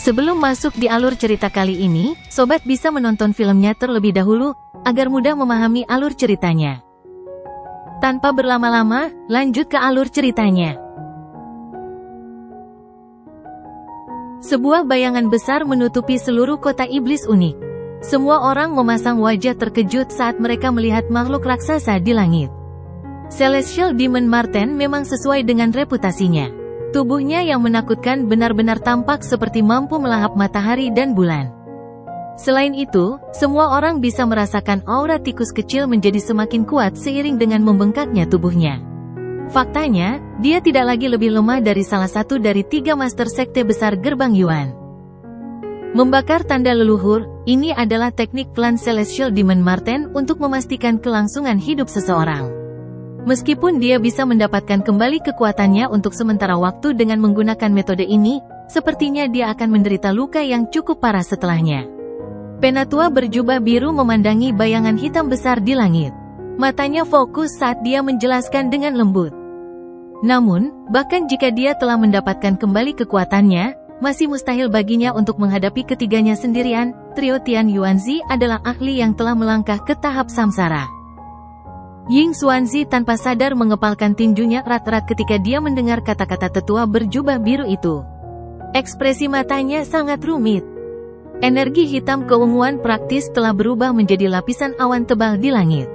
Sebelum masuk di alur cerita kali ini, sobat bisa menonton filmnya terlebih dahulu, agar mudah memahami alur ceritanya. Tanpa berlama-lama, lanjut ke alur ceritanya. Sebuah bayangan besar menutupi seluruh kota iblis unik. Semua orang memasang wajah terkejut saat mereka melihat makhluk raksasa di langit. Celestial Demon Marten memang sesuai dengan reputasinya. Tubuhnya yang menakutkan benar-benar tampak seperti mampu melahap matahari dan bulan. Selain itu, semua orang bisa merasakan aura tikus kecil menjadi semakin kuat seiring dengan membengkaknya tubuhnya. Faktanya, dia tidak lagi lebih lemah dari salah satu dari 3 master sekte besar Gerbang Yuan. Membakar tanda leluhur, ini adalah teknik klan Celestial Demon Marten untuk memastikan kelangsungan hidup seseorang. Meskipun dia bisa mendapatkan kembali kekuatannya untuk sementara waktu dengan menggunakan metode ini, sepertinya dia akan menderita luka yang cukup parah setelahnya. Penatua berjubah biru memandangi bayangan hitam besar di langit. Matanya fokus saat dia menjelaskan dengan lembut. Namun, bahkan jika dia telah mendapatkan kembali kekuatannya, masih mustahil baginya untuk menghadapi ketiganya sendirian. Trio Tian Yuanzi adalah ahli yang telah melangkah ke tahap samsara. Ying Xuanzi tanpa sadar mengepalkan tinjunya erat-erat ketika dia mendengar kata-kata tetua berjubah biru itu. Ekspresi matanya sangat rumit. Energi hitam keunguan praktis telah berubah menjadi lapisan awan tebal di langit.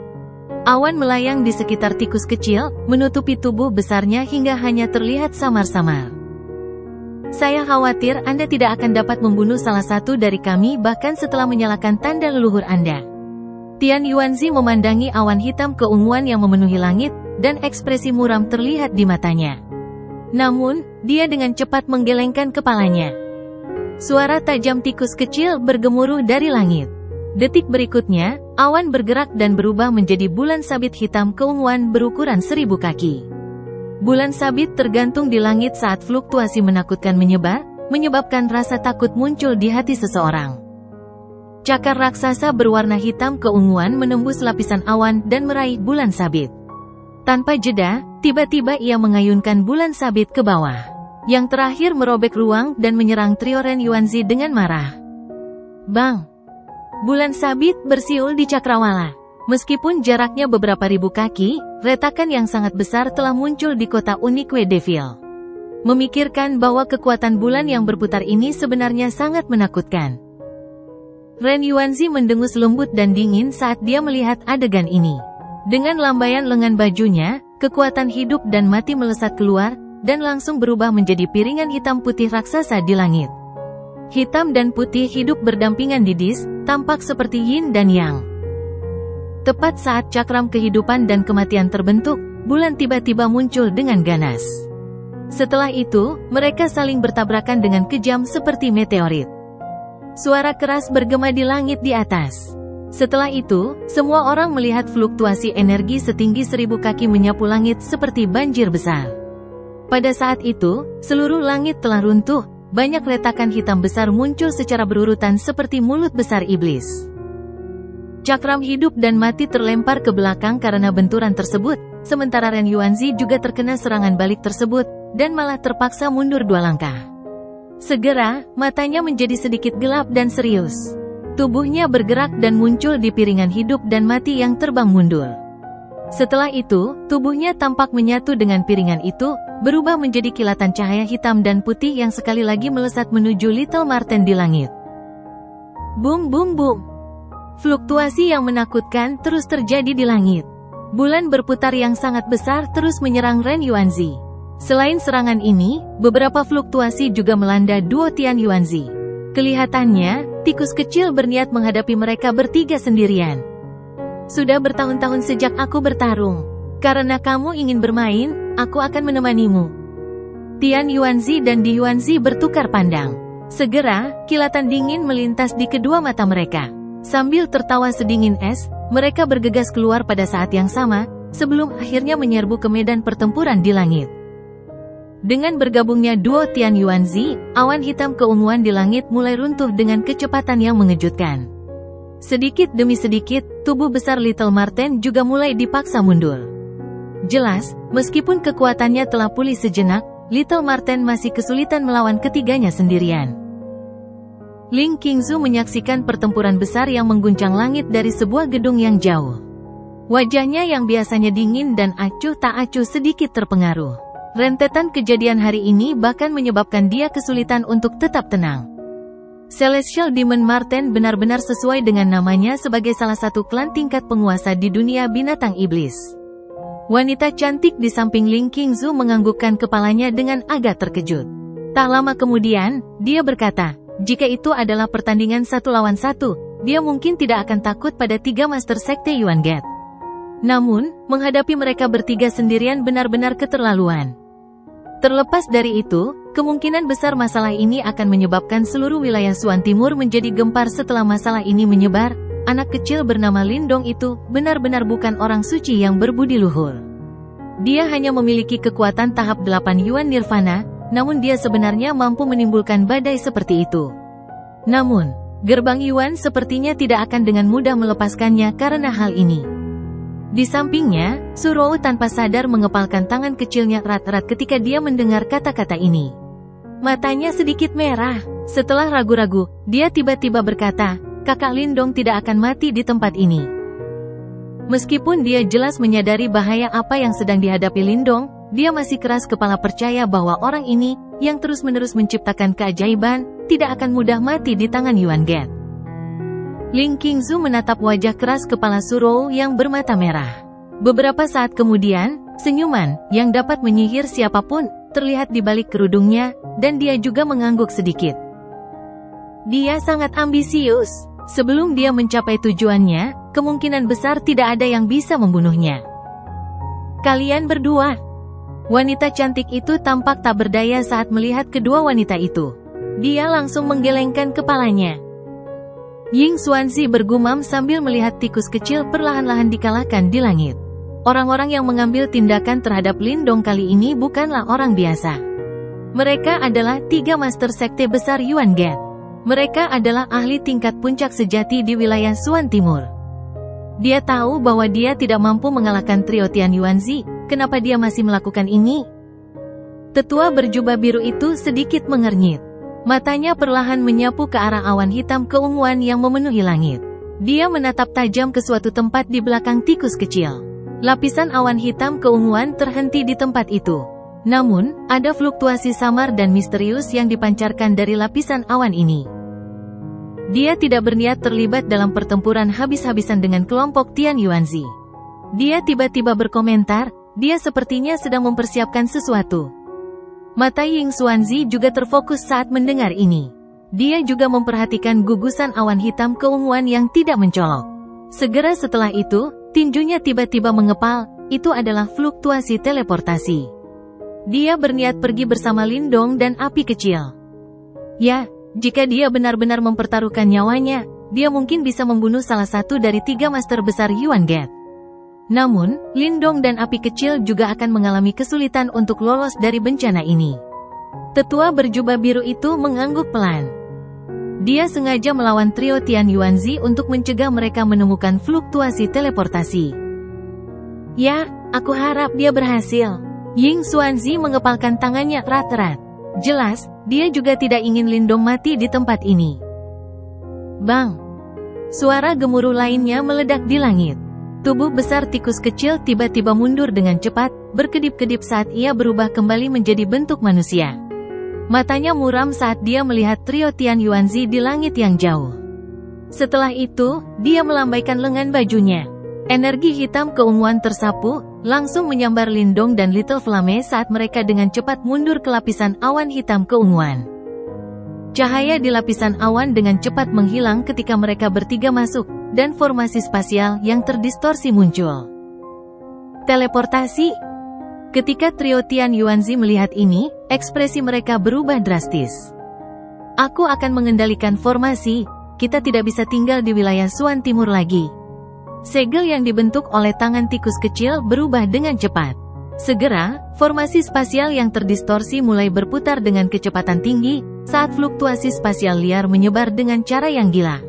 Awan melayang di sekitar tikus kecil, menutupi tubuh besarnya hingga hanya terlihat samar-samar. Saya khawatir Anda tidak akan dapat membunuh salah satu dari kami bahkan setelah menyalakan tanda leluhur Anda. Tian Yuanzi memandangi awan hitam keunguan yang memenuhi langit, dan ekspresi muram terlihat di matanya. Namun, dia dengan cepat menggelengkan kepalanya. Suara tajam tikus kecil bergemuruh dari langit. Detik berikutnya, awan bergerak dan berubah menjadi bulan sabit hitam keunguan berukuran 1000 kaki. Bulan sabit tergantung di langit saat fluktuasi menakutkan menyebar, menyebabkan rasa takut muncul di hati seseorang. Cakar raksasa berwarna hitam keunguan menembus lapisan awan dan meraih bulan sabit. Tanpa jeda, tiba-tiba ia mengayunkan bulan sabit ke bawah. Yang terakhir merobek ruang dan menyerang trio Ren Yuanzi dengan marah. Bang! Bulan sabit bersiul di cakrawala. Meskipun jaraknya beberapa ribu kaki, retakan yang sangat besar telah muncul di kota Unique Devil. Memikirkan bahwa kekuatan bulan yang berputar ini sebenarnya sangat menakutkan. Ren Yuanzi mendengus lembut dan dingin saat dia melihat adegan ini. Dengan lambaian lengan bajunya, kekuatan hidup dan mati melesat keluar, dan langsung berubah menjadi piringan hitam putih raksasa di langit. Hitam dan putih hidup berdampingan di dis, tampak seperti yin dan yang. Tepat saat cakram kehidupan dan kematian terbentuk, bulan tiba-tiba muncul dengan ganas. Setelah itu, mereka saling bertabrakan dengan kejam seperti meteorit. Suara keras bergema di langit di atas. Setelah itu, semua orang melihat fluktuasi energi setinggi 1000 kaki menyapu langit seperti banjir besar. Pada saat itu, seluruh langit telah runtuh, banyak retakan hitam besar muncul secara berurutan seperti mulut besar iblis. Cakram hidup dan mati terlempar ke belakang karena benturan tersebut, sementara Ren Yuanzi juga terkena serangan balik tersebut, dan malah terpaksa mundur 2 langkah. Segera, matanya menjadi sedikit gelap dan serius. Tubuhnya bergerak dan muncul di piringan hidup dan mati yang terbang mundur. Setelah itu, tubuhnya tampak menyatu dengan piringan itu, berubah menjadi kilatan cahaya hitam dan putih yang sekali lagi melesat menuju Little Marten di langit. Boom boom boom. Fluktuasi yang menakutkan terus terjadi di langit. Bulan berputar yang sangat besar terus menyerang Ren Yuanzi. Selain serangan ini, beberapa fluktuasi juga melanda duo Tian Yuanzi. Kelihatannya, tikus kecil berniat menghadapi mereka bertiga sendirian. Sudah bertahun-tahun sejak aku bertarung. Karena kamu ingin bermain, aku akan menemanimu. Tian Yuanzi dan Di Yuanzi bertukar pandang. Segera, kilatan dingin melintas di kedua mata mereka. Sambil tertawa sedingin es, mereka bergegas keluar pada saat yang sama, sebelum akhirnya menyerbu ke medan pertempuran di langit. Dengan bergabungnya duo Tian Yuanzi, awan hitam keunguan di langit mulai runtuh dengan kecepatan yang mengejutkan. Sedikit demi sedikit, tubuh besar Little Marten juga mulai dipaksa mundur. Jelas, meskipun kekuatannya telah pulih sejenak, Little Marten masih kesulitan melawan ketiganya sendirian. Ling Qingzu menyaksikan pertempuran besar yang mengguncang langit dari sebuah gedung yang jauh. Wajahnya yang biasanya dingin dan acuh tak acuh sedikit terpengaruh. Rentetan kejadian hari ini bahkan menyebabkan dia kesulitan untuk tetap tenang. Celestial Demon Marten benar-benar sesuai dengan namanya sebagai salah satu klan tingkat penguasa di dunia binatang iblis. Wanita cantik di samping Ling Qingzu menganggukkan kepalanya dengan agak terkejut. Tak lama kemudian, dia berkata, jika itu adalah pertandingan 1 lawan 1, dia mungkin tidak akan takut pada 3 Master Sekte Yuan Gate. Namun, menghadapi mereka bertiga sendirian benar-benar keterlaluan. Terlepas dari itu, kemungkinan besar masalah ini akan menyebabkan seluruh wilayah Suan Timur menjadi gempar setelah masalah ini menyebar. Anak kecil bernama Lindong itu benar-benar bukan orang suci yang berbudi luhur. Dia hanya memiliki kekuatan tahap 8 Yuan Nirvana, namun dia sebenarnya mampu menimbulkan badai seperti itu. Namun, gerbang Yuan sepertinya tidak akan dengan mudah melepaskannya karena hal ini. Di sampingnya, Surou tanpa sadar mengepalkan tangan kecilnya erat-erat ketika dia mendengar kata-kata ini. Matanya sedikit merah. Setelah ragu-ragu, dia tiba-tiba berkata, kakak Lindong tidak akan mati di tempat ini. Meskipun dia jelas menyadari bahaya apa yang sedang dihadapi Lindong, dia masih keras kepala percaya bahwa orang ini, yang terus-menerus menciptakan keajaiban, tidak akan mudah mati di tangan Yuan Gate. Ling Qingzu menatap wajah keras kepala Surou yang bermata merah. Beberapa saat kemudian, senyuman, yang dapat menyihir siapapun, terlihat di balik kerudungnya, dan dia juga mengangguk sedikit. Dia sangat ambisius. Sebelum dia mencapai tujuannya, kemungkinan besar tidak ada yang bisa membunuhnya. Kalian berdua. Wanita cantik itu tampak tak berdaya saat melihat kedua wanita itu. Dia langsung menggelengkan kepalanya. Ying Xuanzi bergumam sambil melihat tikus kecil perlahan-lahan dikalahkan di langit. Orang-orang yang mengambil tindakan terhadap Lindong kali ini bukanlah orang biasa. Mereka adalah 3 Master Sekte besar Yuan Gate. Mereka adalah ahli tingkat puncak sejati di wilayah Suan Timur. Dia tahu bahwa dia tidak mampu mengalahkan trio Tian Yuanzi. Kenapa dia masih melakukan ini? Tetua berjubah biru itu sedikit mengernyit. Matanya perlahan menyapu ke arah awan hitam keunguan yang memenuhi langit. Dia menatap tajam ke suatu tempat di belakang tikus kecil. Lapisan awan hitam keunguan terhenti di tempat itu. Namun, ada fluktuasi samar dan misterius yang dipancarkan dari lapisan awan ini. Dia tidak berniat terlibat dalam pertempuran habis-habisan dengan kelompok Tian Yuanzi. Dia tiba-tiba berkomentar, dia sepertinya sedang mempersiapkan sesuatu. Mata Ying Xuanzi juga terfokus saat mendengar ini. Dia juga memperhatikan gugusan awan hitam keunguan yang tidak mencolok. Segera setelah itu, tinjunya tiba-tiba mengepal, itu adalah fluktuasi teleportasi. Dia berniat pergi bersama Lindong dan api kecil. Ya, jika dia benar-benar mempertaruhkan nyawanya, dia mungkin bisa membunuh salah satu dari 3 master besar Yuan Gate. Namun, Lindong dan api kecil juga akan mengalami kesulitan untuk lolos dari bencana ini. Tetua berjubah biru itu mengangguk pelan. Dia sengaja melawan trio Tian Yuanzi untuk mencegah mereka menemukan fluktuasi teleportasi. Ya, aku harap dia berhasil. Ying Xuanzi mengepalkan tangannya erat-erat. Jelas, dia juga tidak ingin Lindong mati di tempat ini. Bang! Suara gemuruh lainnya meledak di langit. Tubuh besar tikus kecil tiba-tiba mundur dengan cepat, berkedip-kedip saat ia berubah kembali menjadi bentuk manusia. Matanya muram saat dia melihat trio Tian Yuanzi di langit yang jauh. Setelah itu, dia melambaikan lengan bajunya. Energi hitam keunguan tersapu, langsung menyambar Lindong dan Little Flame saat mereka dengan cepat mundur ke lapisan awan hitam keunguan. Cahaya di lapisan awan dengan cepat menghilang ketika mereka bertiga masuk, dan formasi spasial yang terdistorsi muncul. Teleportasi. Ketika trio Tian Yuanzi melihat ini, ekspresi mereka berubah drastis. Aku akan mengendalikan formasi, kita tidak bisa tinggal di wilayah Suan Timur lagi. Segel yang dibentuk oleh tangan tikus kecil berubah dengan cepat. Segera, formasi spasial yang terdistorsi mulai berputar dengan kecepatan tinggi, saat fluktuasi spasial liar menyebar dengan cara yang gila.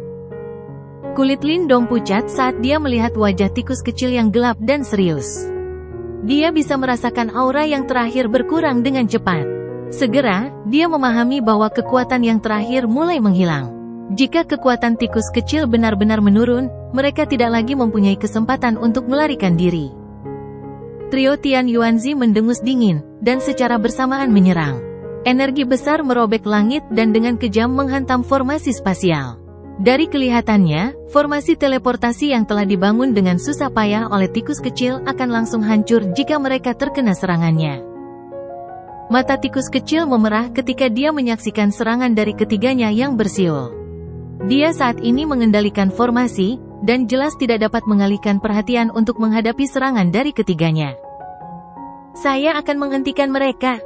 Kulit Lindong pucat saat dia melihat wajah tikus kecil yang gelap dan serius. Dia bisa merasakan aura yang terakhir berkurang dengan cepat. Segera, dia memahami bahwa kekuatan yang terakhir mulai menghilang. Jika kekuatan tikus kecil benar-benar menurun, mereka tidak lagi mempunyai kesempatan untuk melarikan diri. Trio Tian Yuanzi mendengus dingin, dan secara bersamaan menyerang. Energi besar merobek langit dan dengan kejam menghantam formasi spasial. Dari kelihatannya, formasi teleportasi yang telah dibangun dengan susah payah oleh tikus kecil akan langsung hancur jika mereka terkena serangannya. Mata tikus kecil memerah ketika dia menyaksikan serangan dari ketiganya yang bersiul. Dia saat ini mengendalikan formasi, dan jelas tidak dapat mengalihkan perhatian untuk menghadapi serangan dari ketiganya. Saya akan menghentikan mereka.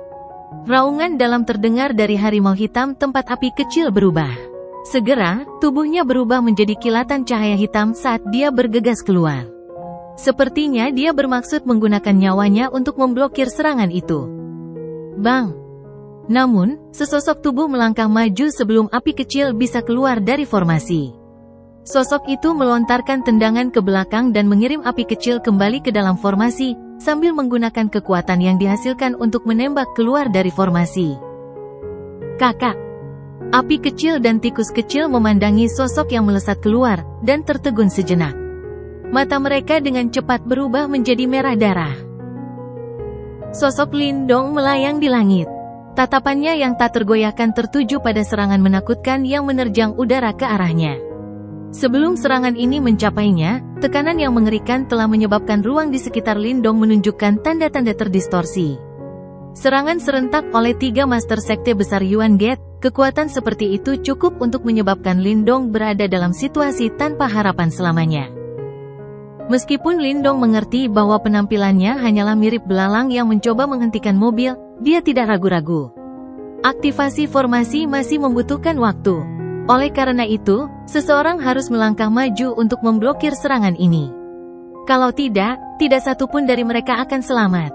Raungan dalam terdengar dari harimau hitam tempat api kecil berubah. Segera, tubuhnya berubah menjadi kilatan cahaya hitam saat dia bergegas keluar. Sepertinya dia bermaksud menggunakan nyawanya untuk memblokir serangan itu. Bang! Namun, sesosok tubuh melangkah maju sebelum api kecil bisa keluar dari formasi. Sosok itu melontarkan tendangan ke belakang dan mengirim api kecil kembali ke dalam formasi, sambil menggunakan kekuatan yang dihasilkan untuk menembak keluar dari formasi. Kakak! Api kecil dan tikus kecil memandangi sosok yang melesat keluar, dan tertegun sejenak. Mata mereka dengan cepat berubah menjadi merah darah. Sosok Lin Dong melayang di langit. Tatapannya yang tak tergoyahkan tertuju pada serangan menakutkan yang menerjang udara ke arahnya. Sebelum serangan ini mencapainya, tekanan yang mengerikan telah menyebabkan ruang di sekitar Lin Dong menunjukkan tanda-tanda terdistorsi. Serangan serentak oleh 3 Master Sekte Besar Yuan Gate, kekuatan seperti itu cukup untuk menyebabkan Lin Dong berada dalam situasi tanpa harapan selamanya. Meskipun Lin Dong mengerti bahwa penampilannya hanyalah mirip belalang yang mencoba menghentikan mobil, dia tidak ragu-ragu. Aktivasi formasi masih membutuhkan waktu. Oleh karena itu, seseorang harus melangkah maju untuk memblokir serangan ini. Kalau tidak satupun dari mereka akan selamat.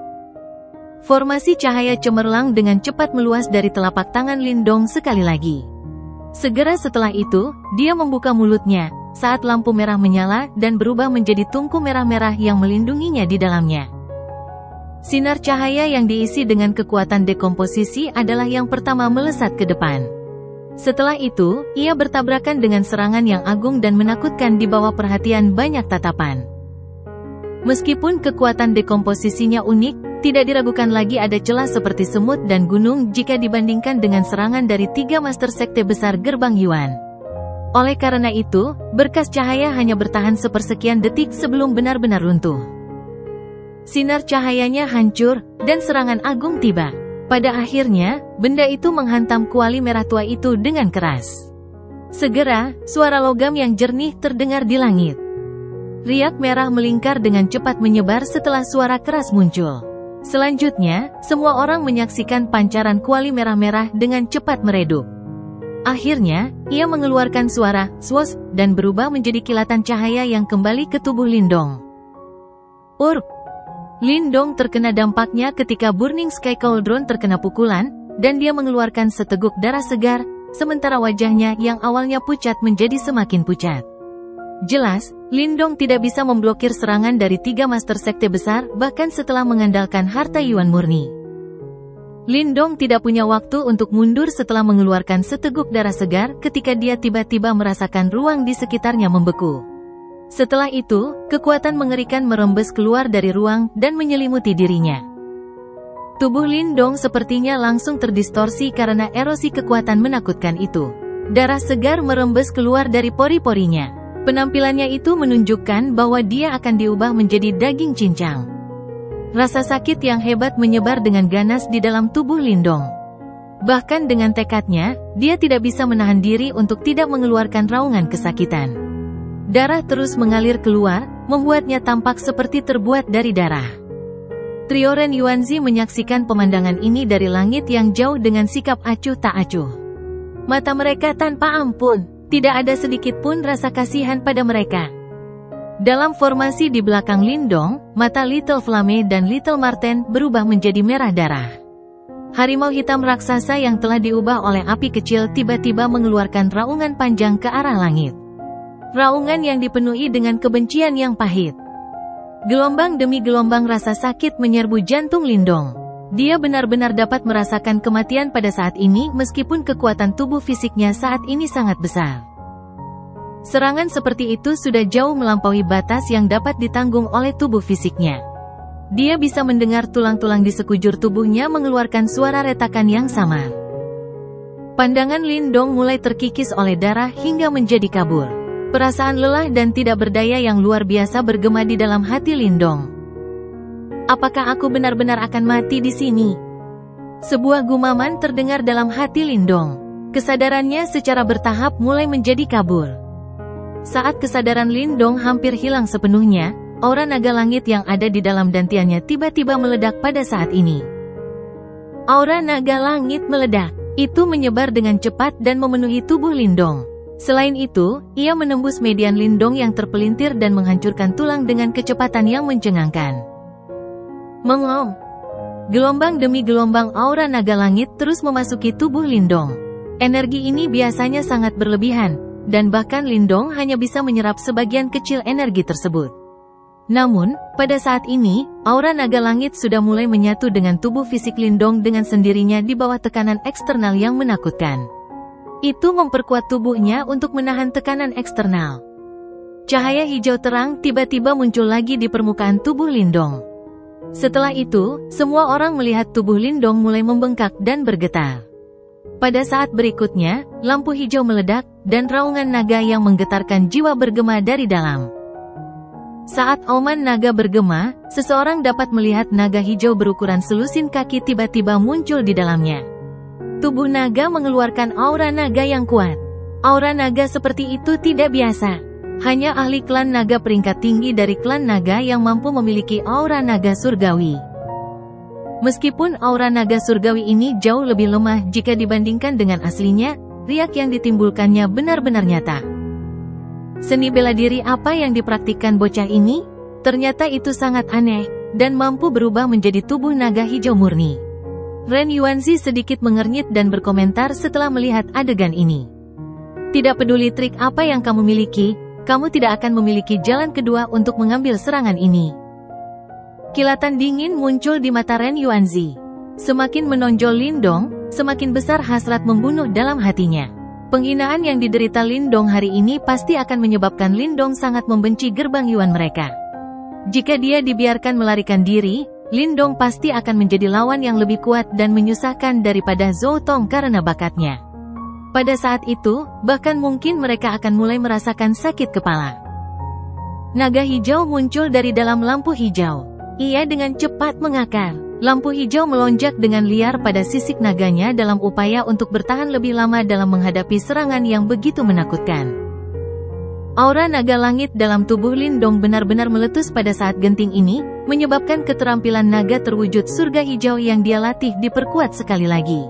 Formasi cahaya cemerlang dengan cepat meluas dari telapak tangan Lin Dong sekali lagi. Segera setelah itu, dia membuka mulutnya, saat lampu merah menyala dan berubah menjadi tungku merah-merah yang melindunginya di dalamnya. Sinar cahaya yang diisi dengan kekuatan dekomposisi adalah yang pertama melesat ke depan. Setelah itu, ia bertabrakan dengan serangan yang agung dan menakutkan di bawah perhatian banyak tatapan. Meskipun kekuatan dekomposisinya unik, tidak diragukan lagi ada celah seperti semut dan gunung jika dibandingkan dengan serangan dari 3 Master Sekte Besar Gerbang Yuan. Oleh karena itu, berkas cahaya hanya bertahan sepersekian detik sebelum benar-benar runtuh. Sinar cahayanya hancur, dan serangan agung tiba. Pada akhirnya, benda itu menghantam kuali merah tua itu dengan keras. Segera, suara logam yang jernih terdengar di langit. Riak merah melingkar dengan cepat menyebar setelah suara keras muncul. Selanjutnya, semua orang menyaksikan pancaran kuali merah-merah dengan cepat meredup. Akhirnya, ia mengeluarkan suara "swoosh" dan berubah menjadi kilatan cahaya yang kembali ke tubuh Lin Dong. Lin Dong terkena dampaknya ketika Burning Sky Cauldron terkena pukulan, dan dia mengeluarkan seteguk darah segar, sementara wajahnya yang awalnya pucat menjadi semakin pucat. Jelas, Lin Dong tidak bisa memblokir serangan dari 3 Master Sekte Besar, bahkan setelah mengandalkan harta Yuan murni. Lin Dong tidak punya waktu untuk mundur setelah mengeluarkan seteguk darah segar ketika dia tiba-tiba merasakan ruang di sekitarnya membeku. Setelah itu, kekuatan mengerikan merembes keluar dari ruang dan menyelimuti dirinya. Tubuh Lin Dong sepertinya langsung terdistorsi karena erosi kekuatan menakutkan itu. Darah segar merembes keluar dari pori-porinya. Penampilannya itu menunjukkan bahwa dia akan diubah menjadi daging cincang. Rasa sakit yang hebat menyebar dengan ganas di dalam tubuh Lin Dong. Bahkan dengan tekadnya, dia tidak bisa menahan diri untuk tidak mengeluarkan raungan kesakitan. Darah terus mengalir keluar, membuatnya tampak seperti terbuat dari darah. Trio Ren Yuanzi menyaksikan pemandangan ini dari langit yang jauh dengan sikap acuh tak acuh. Mata mereka tanpa ampun, tidak ada sedikit pun rasa kasihan pada mereka. Dalam formasi di belakang Lin Dong, mata Little Flame dan Little Marten berubah menjadi merah darah. Harimau hitam raksasa yang telah diubah oleh api kecil tiba-tiba mengeluarkan raungan panjang ke arah langit. Raungan yang dipenuhi dengan kebencian yang pahit. Gelombang demi gelombang rasa sakit menyerbu jantung Lin Dong. Dia benar-benar dapat merasakan kematian pada saat ini meskipun kekuatan tubuh fisiknya saat ini sangat besar. Serangan seperti itu sudah jauh melampaui batas yang dapat ditanggung oleh tubuh fisiknya. Dia bisa mendengar tulang-tulang di sekujur tubuhnya mengeluarkan suara retakan yang samar. Pandangan Lindong mulai terkikis oleh darah hingga menjadi kabur. Perasaan lelah dan tidak berdaya yang luar biasa bergema di dalam hati Lindong. Apakah aku benar-benar akan mati di sini? Sebuah gumaman terdengar dalam hati Lindong. Kesadarannya secara bertahap mulai menjadi kabur. Saat kesadaran Lindong hampir hilang sepenuhnya, aura naga langit yang ada di dalam dantiannya tiba-tiba meledak pada saat ini. Aura naga langit meledak. Itu menyebar dengan cepat dan memenuhi tubuh Lindong. Selain itu, ia menembus median Lindong yang terpelintir dan menghancurkan tulang dengan kecepatan yang mencengangkan. Mengom. Gelombang demi gelombang aura naga langit terus memasuki tubuh Lindong. Energi ini biasanya sangat berlebihan, dan bahkan Lindong hanya bisa menyerap sebagian kecil energi tersebut. Namun, pada saat ini, aura naga langit sudah mulai menyatu dengan tubuh fisik Lindong dengan sendirinya di bawah tekanan eksternal yang menakutkan. Itu memperkuat tubuhnya untuk menahan tekanan eksternal. Cahaya hijau terang tiba-tiba muncul lagi di permukaan tubuh Lindong. Setelah itu, semua orang melihat tubuh Lindong mulai membengkak dan bergetar. Pada saat berikutnya, lampu hijau meledak, dan raungan naga yang menggetarkan jiwa bergema dari dalam. Saat auman naga bergema, seseorang dapat melihat naga hijau berukuran selusin kaki tiba-tiba muncul di dalamnya. Tubuh naga mengeluarkan aura naga yang kuat. Aura naga seperti itu tidak biasa. Hanya ahli klan naga peringkat tinggi dari klan naga yang mampu memiliki aura naga surgawi. Meskipun aura naga surgawi ini jauh lebih lemah jika dibandingkan dengan aslinya, riak yang ditimbulkannya benar-benar nyata. Seni bela diri apa yang dipraktikkan bocah ini? Ternyata itu sangat aneh, dan mampu berubah menjadi tubuh naga hijau murni. Ren Yuanzi sedikit mengernyit dan berkomentar setelah melihat adegan ini. Tidak peduli trik apa yang kamu miliki, kamu tidak akan memiliki jalan kedua untuk mengambil serangan ini. Kilatan dingin muncul di mata Ren Yuanzi. Semakin menonjol Lindong, semakin besar hasrat membunuh dalam hatinya. Penghinaan yang diderita Lindong hari ini pasti akan menyebabkan Lindong sangat membenci gerbang Yuan mereka. Jika dia dibiarkan melarikan diri, Lindong pasti akan menjadi lawan yang lebih kuat dan menyusahkan daripada Zhou Tong karena bakatnya. Pada saat itu, bahkan mungkin mereka akan mulai merasakan sakit kepala. Naga hijau muncul dari dalam lampu hijau. Ia dengan cepat mengakar. Lampu hijau melonjak dengan liar pada sisik naganya dalam upaya untuk bertahan lebih lama dalam menghadapi serangan yang begitu menakutkan. Aura naga langit dalam tubuh Lindong benar-benar meletus pada saat genting ini, menyebabkan keterampilan naga terwujud surga hijau yang dia latih diperkuat sekali lagi.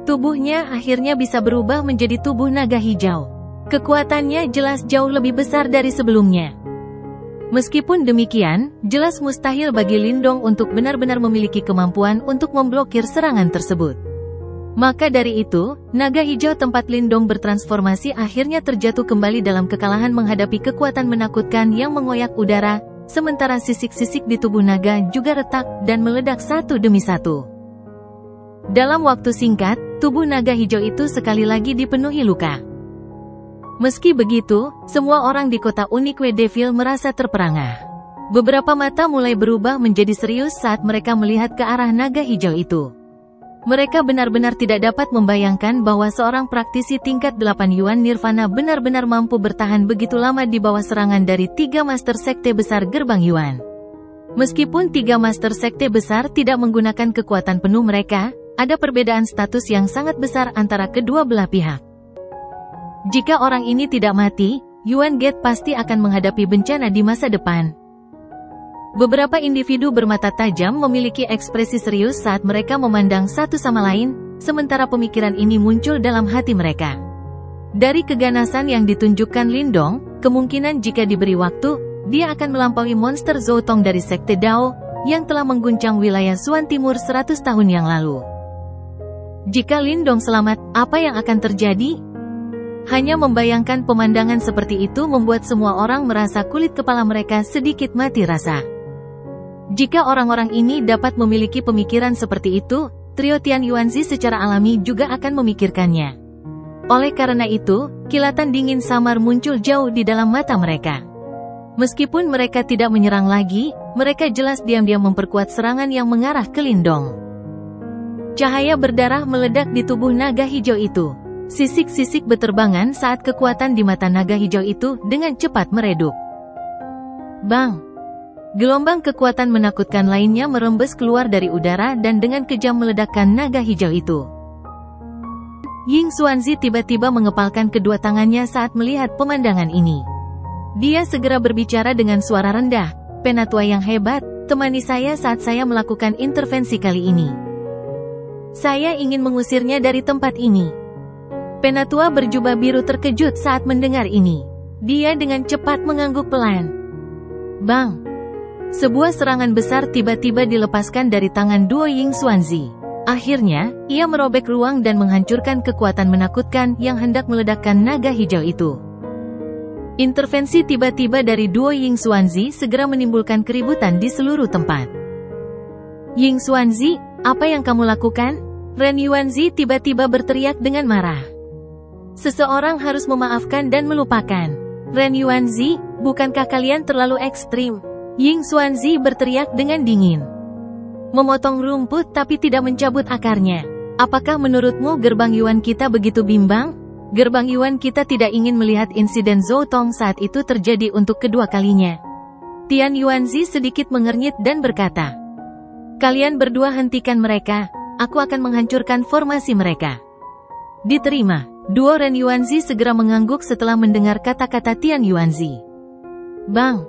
Tubuhnya akhirnya bisa berubah menjadi tubuh naga hijau. Kekuatannya jelas jauh lebih besar dari sebelumnya. Meskipun demikian, jelas mustahil bagi Lindong untuk benar-benar memiliki kemampuan untuk memblokir serangan tersebut. Maka dari itu, naga hijau tempat Lindong bertransformasi akhirnya terjatuh kembali dalam kekalahan menghadapi kekuatan menakutkan yang mengoyak udara, sementara sisik-sisik di tubuh naga juga retak dan meledak satu demi satu. Dalam waktu singkat, tubuh naga hijau itu sekali lagi dipenuhi luka. Meski begitu, semua orang di kota Unique Devil merasa terperangah. Beberapa mata mulai berubah menjadi serius saat mereka melihat ke arah naga hijau itu. Mereka benar-benar tidak dapat membayangkan bahwa seorang praktisi tingkat 8 Yuan Nirvana benar-benar mampu bertahan begitu lama di bawah serangan dari 3 master sekte besar gerbang Yuan. Meskipun 3 master sekte besar tidak menggunakan kekuatan penuh mereka, ada perbedaan status yang sangat besar antara kedua belah pihak. Jika orang ini tidak mati, Yuan Gate pasti akan menghadapi bencana di masa depan. Beberapa individu bermata tajam memiliki ekspresi serius saat mereka memandang satu sama lain, sementara pemikiran ini muncul dalam hati mereka. Dari keganasan yang ditunjukkan Lindong, kemungkinan jika diberi waktu, dia akan melampaui monster Zhou Tong dari Sekte Dao, yang telah mengguncang wilayah Suan Timur 100 tahun yang lalu. Jika Lindong selamat, apa yang akan terjadi? Hanya membayangkan pemandangan seperti itu membuat semua orang merasa kulit kepala mereka sedikit mati rasa. Jika orang-orang ini dapat memiliki pemikiran seperti itu, trio Tian Yuanzi secara alami juga akan memikirkannya. Oleh karena itu, kilatan dingin samar muncul jauh di dalam mata mereka. Meskipun mereka tidak menyerang lagi, mereka jelas diam-diam memperkuat serangan yang mengarah ke Lindong. Cahaya berdarah meledak di tubuh naga hijau itu. Sisik-sisik beterbangan saat kekuatan di mata naga hijau itu dengan cepat meredup. Bang! Gelombang kekuatan menakutkan lainnya merembes keluar dari udara dan dengan kejam meledakkan naga hijau itu. Ying Xuanzi tiba-tiba mengepalkan kedua tangannya saat melihat pemandangan ini. Dia segera berbicara dengan suara rendah, "Penatua yang hebat, temani saya saat saya melakukan intervensi kali ini. Saya ingin mengusirnya dari tempat ini." Penatua berjubah biru terkejut saat mendengar ini. Dia dengan cepat mengangguk pelan. Bang! Sebuah serangan besar tiba-tiba dilepaskan dari tangan duo Ying Xuanzi. Akhirnya, ia merobek ruang dan menghancurkan kekuatan menakutkan yang hendak meledakkan naga hijau itu. Intervensi tiba-tiba dari duo Ying Xuanzi segera menimbulkan keributan di seluruh tempat. Ying Xuanzi, apa yang kamu lakukan? Ren Yuanzi tiba-tiba berteriak dengan marah. Seseorang harus memaafkan dan melupakan. Ren Yuanzi, bukankah kalian terlalu ekstrim? Ying Xuanzi berteriak dengan dingin. Memotong rumput tapi tidak mencabut akarnya. Apakah menurutmu gerbang Yuan kita begitu bimbang? Gerbang Yuan kita tidak ingin melihat insiden Zhou Tong saat itu terjadi untuk kedua kalinya. Tian Yuanzi sedikit mengernyit dan berkata, "Kalian berdua hentikan mereka, aku akan menghancurkan formasi mereka." Diterima. Duo Ren Yuanzi segera mengangguk setelah mendengar kata-kata Tian Yuanzi. Bang!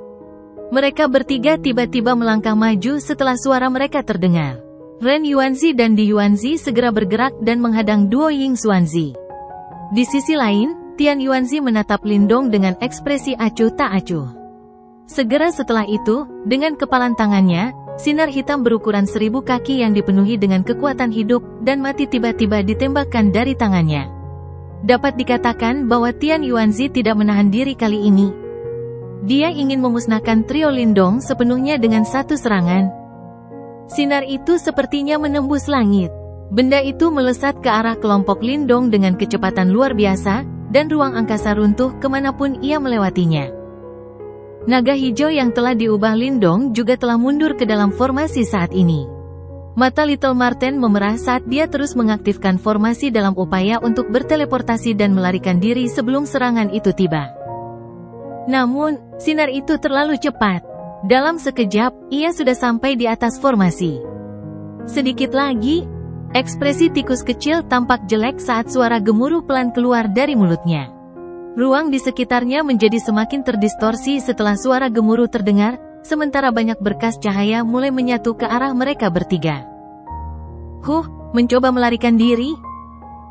Mereka bertiga tiba-tiba melangkah maju setelah suara mereka terdengar. Ren Yuanzi dan Di Yuanzi segera bergerak dan menghadang duo Ying Xuanzi. Di sisi lain, Tian Yuanzi menatap Lindong dengan ekspresi acuh tak acuh. Segera setelah itu, dengan kepalan tangannya, sinar hitam berukuran 1000 kaki yang dipenuhi dengan kekuatan hidup dan mati tiba-tiba ditembakkan dari tangannya. Dapat dikatakan bahwa Tian Yuanzi tidak menahan diri kali ini. Dia ingin memusnahkan trio Lindong sepenuhnya dengan satu serangan. Sinar itu sepertinya menembus langit. Benda itu melesat ke arah kelompok Lindong dengan kecepatan luar biasa, dan ruang angkasa runtuh kemanapun ia melewatinya. Naga hijau yang telah diubah Lindong juga telah mundur ke dalam formasi saat ini. Mata Little Marten memerah saat dia terus mengaktifkan formasi dalam upaya untuk berteleportasi dan melarikan diri sebelum serangan itu tiba. Namun, sinar itu terlalu cepat. Dalam sekejap, ia sudah sampai di atas formasi. Sedikit lagi, ekspresi tikus kecil tampak jelek saat suara gemuruh pelan keluar dari mulutnya. Ruang di sekitarnya menjadi semakin terdistorsi setelah suara gemuruh terdengar, sementara banyak berkas cahaya mulai menyatu ke arah mereka bertiga. Mencoba melarikan diri?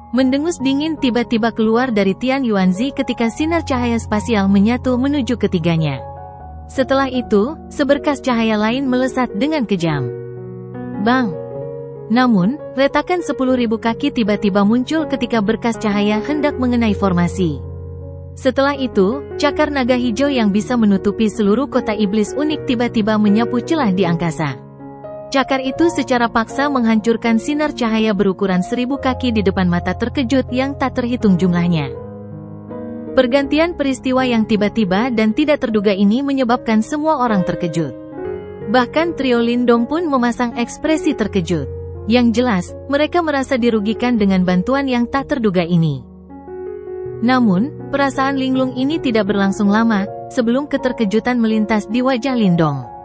Mendengus dingin tiba-tiba keluar dari Tian Yuanzi ketika sinar cahaya spasial menyatu menuju ketiganya. Setelah itu, seberkas cahaya lain melesat dengan kejam. Bang! Namun, retakan 10.000 kaki tiba-tiba muncul ketika berkas cahaya hendak mengenai formasi. Setelah itu, cakar naga hijau yang bisa menutupi seluruh kota iblis unik tiba-tiba menyapu celah di angkasa. Cakar itu secara paksa menghancurkan sinar cahaya berukuran 1000 kaki di depan mata terkejut yang tak terhitung jumlahnya. Pergantian peristiwa yang tiba-tiba dan tidak terduga ini menyebabkan semua orang terkejut. Bahkan trio Lindong pun memasang ekspresi terkejut. Yang jelas, mereka merasa dirugikan dengan bantuan yang tak terduga ini. Namun, perasaan linglung ini tidak berlangsung lama, sebelum keterkejutan melintas di wajah Lindong.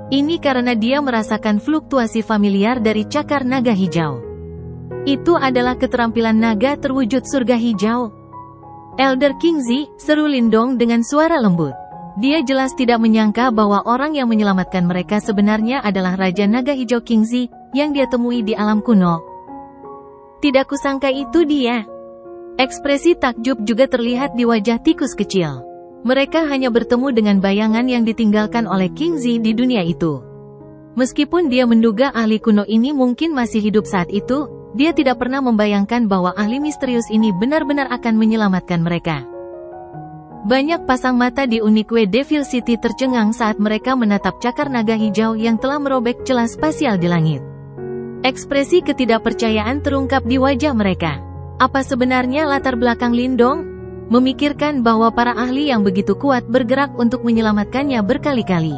Ini karena dia merasakan fluktuasi familiar dari cakar naga hijau. Itu adalah keterampilan naga terwujud surga hijau. Elder Kingzi, seru Lindong dengan suara lembut. Dia jelas tidak menyangka bahwa orang yang menyelamatkan mereka sebenarnya adalah Raja Naga Hijau Kingzi, yang dia temui di alam kuno. Tidak kusangka itu dia. Ekspresi takjub juga terlihat di wajah tikus kecil. Mereka hanya bertemu dengan bayangan yang ditinggalkan oleh Kingzi di dunia itu. Meskipun dia menduga ahli kuno ini mungkin masih hidup saat itu, dia tidak pernah membayangkan bahwa ahli misterius ini benar-benar akan menyelamatkan mereka. Banyak pasang mata di Unique Devil City tercengang saat mereka menatap cakar naga hijau yang telah merobek celah spasial di langit. Ekspresi ketidakpercayaan terungkap di wajah mereka. Apa sebenarnya latar belakang Lindong? Memikirkan bahwa para ahli yang begitu kuat bergerak untuk menyelamatkannya berkali-kali.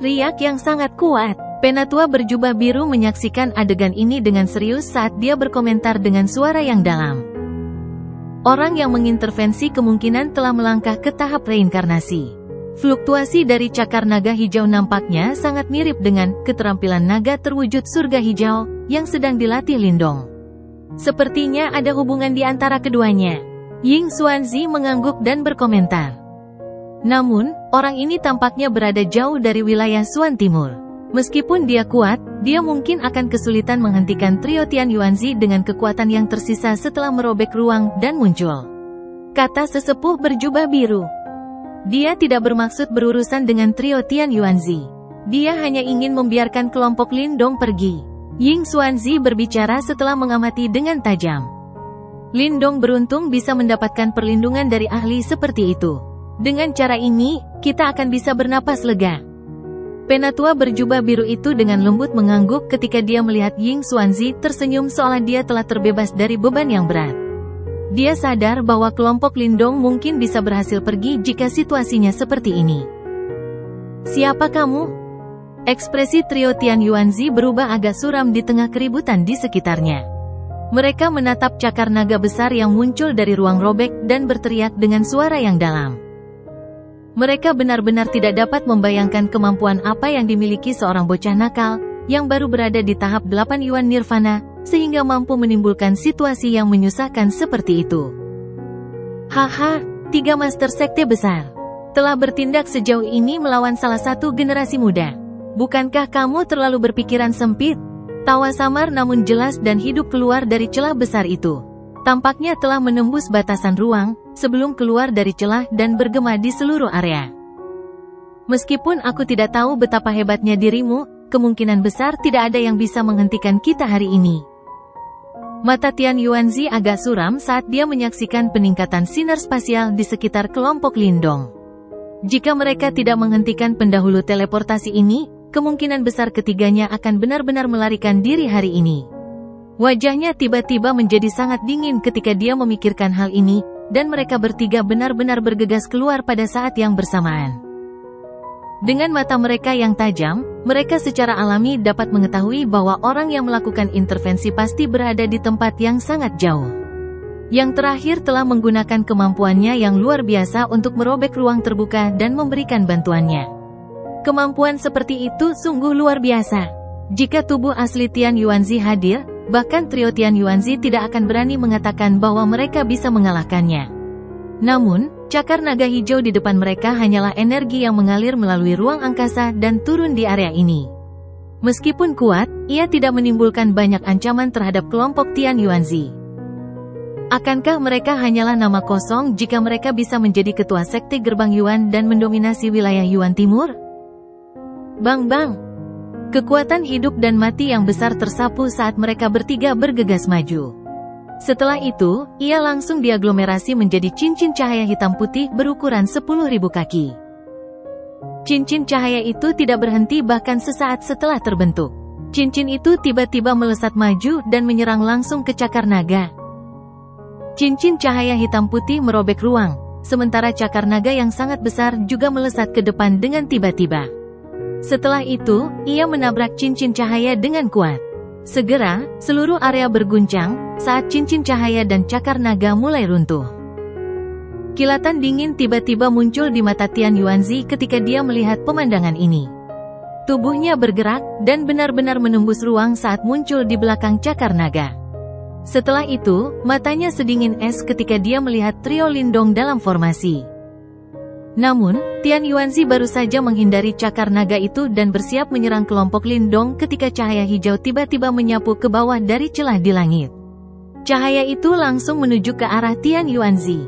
Riak yang sangat kuat. Penatua berjubah biru menyaksikan adegan ini dengan serius saat dia berkomentar dengan suara yang dalam. Orang yang mengintervensi kemungkinan telah melangkah ke tahap reinkarnasi. Fluktuasi dari cakar naga hijau nampaknya sangat mirip dengan keterampilan naga terwujud surga hijau yang sedang dilatih Lindong. Sepertinya ada hubungan di antara keduanya. Ying Xuanzi mengangguk dan berkomentar. Namun, orang ini tampaknya berada jauh dari wilayah Xuan Timur. Meskipun dia kuat, dia mungkin akan kesulitan menghentikan trio Tian Yuanzi dengan kekuatan yang tersisa setelah merobek ruang dan muncul. Kata sesepuh berjubah biru. Dia tidak bermaksud berurusan dengan trio Tian Yuanzi. Dia hanya ingin membiarkan kelompok Lindong pergi. Ying Xuanzi berbicara setelah mengamati dengan tajam. Lindong beruntung bisa mendapatkan perlindungan dari ahli seperti itu. Dengan cara ini, kita akan bisa bernapas lega. Penatua berjubah biru itu dengan lembut mengangguk ketika dia melihat Ying Xuanzi tersenyum seolah dia telah terbebas dari beban yang berat. Dia sadar bahwa kelompok Lindong mungkin bisa berhasil pergi jika situasinya seperti ini. Siapa kamu? Ekspresi trio Tian Yuanzi berubah agak suram di tengah keributan di sekitarnya. Mereka menatap cakar naga besar yang muncul dari ruang robek dan berteriak dengan suara yang dalam. Mereka benar-benar tidak dapat membayangkan kemampuan apa yang dimiliki seorang bocah nakal, yang baru berada di tahap 8 Yuan Nirvana, sehingga mampu menimbulkan situasi yang menyusahkan seperti itu. Haha, 3 master sekte besar telah bertindak sejauh ini melawan salah satu generasi muda. Bukankah kamu terlalu berpikiran sempit? Tawa samar namun jelas dan hidup keluar dari celah besar itu. Tampaknya telah menembus batasan ruang, sebelum keluar dari celah dan bergema di seluruh area. Meskipun aku tidak tahu betapa hebatnya dirimu, kemungkinan besar tidak ada yang bisa menghentikan kita hari ini. Mata Tian Yuanzi agak suram saat dia menyaksikan peningkatan sinar spasial di sekitar kelompok Lindong. Jika mereka tidak menghentikan pendahulu teleportasi ini, kemungkinan besar ketiganya akan benar-benar melarikan diri hari ini. Wajahnya tiba-tiba menjadi sangat dingin ketika dia memikirkan hal ini, dan mereka bertiga benar-benar bergegas keluar pada saat yang bersamaan. Dengan mata mereka yang tajam, mereka secara alami dapat mengetahui bahwa orang yang melakukan intervensi pasti berada di tempat yang sangat jauh. Yang terakhir telah menggunakan kemampuannya yang luar biasa untuk merobek ruang terbuka dan memberikan bantuannya. Kemampuan seperti itu sungguh luar biasa. Jika tubuh asli Tian Yuanzi hadir, bahkan trio Tian Yuanzi tidak akan berani mengatakan bahwa mereka bisa mengalahkannya. Namun, cakar naga hijau di depan mereka hanyalah energi yang mengalir melalui ruang angkasa dan turun di area ini. Meskipun kuat, ia tidak menimbulkan banyak ancaman terhadap kelompok Tian Yuanzi. Akankah mereka hanyalah nama kosong jika mereka bisa menjadi ketua sekte gerbang Yuan dan mendominasi wilayah Yuan Timur? Bang-bang! Kekuatan hidup dan mati yang besar tersapu saat mereka bertiga bergegas maju. Setelah itu, ia langsung diaglomerasi menjadi cincin cahaya hitam putih berukuran 10.000 kaki. Cincin cahaya itu tidak berhenti bahkan sesaat setelah terbentuk. Cincin itu tiba-tiba melesat maju dan menyerang langsung ke cakar naga. Cincin cahaya hitam putih merobek ruang, sementara cakar naga yang sangat besar juga melesat ke depan dengan tiba-tiba. Setelah itu, ia menabrak cincin cahaya dengan kuat. Segera, seluruh area berguncang, saat cincin cahaya dan cakar naga mulai runtuh. Kilatan dingin tiba-tiba muncul di mata Tian Yuanzi ketika dia melihat pemandangan ini. Tubuhnya bergerak, dan benar-benar menembus ruang saat muncul di belakang cakar naga. Setelah itu, matanya sedingin es ketika dia melihat trio Lindong dalam formasi. Namun, Tian Yuanzi baru saja menghindari cakar naga itu dan bersiap menyerang kelompok Lindong ketika cahaya hijau tiba-tiba menyapu ke bawah dari celah di langit. Cahaya itu langsung menuju ke arah Tian Yuanzi.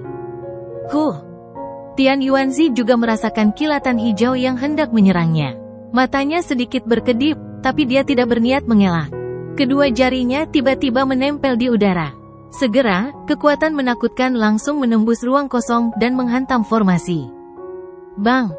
Tian Yuanzi juga merasakan kilatan hijau yang hendak menyerangnya. Matanya sedikit berkedip, tapi dia tidak berniat mengelak. Kedua jarinya tiba-tiba menempel di udara. Segera, kekuatan menakutkan langsung menembus ruang kosong dan menghantam formasi. Bang!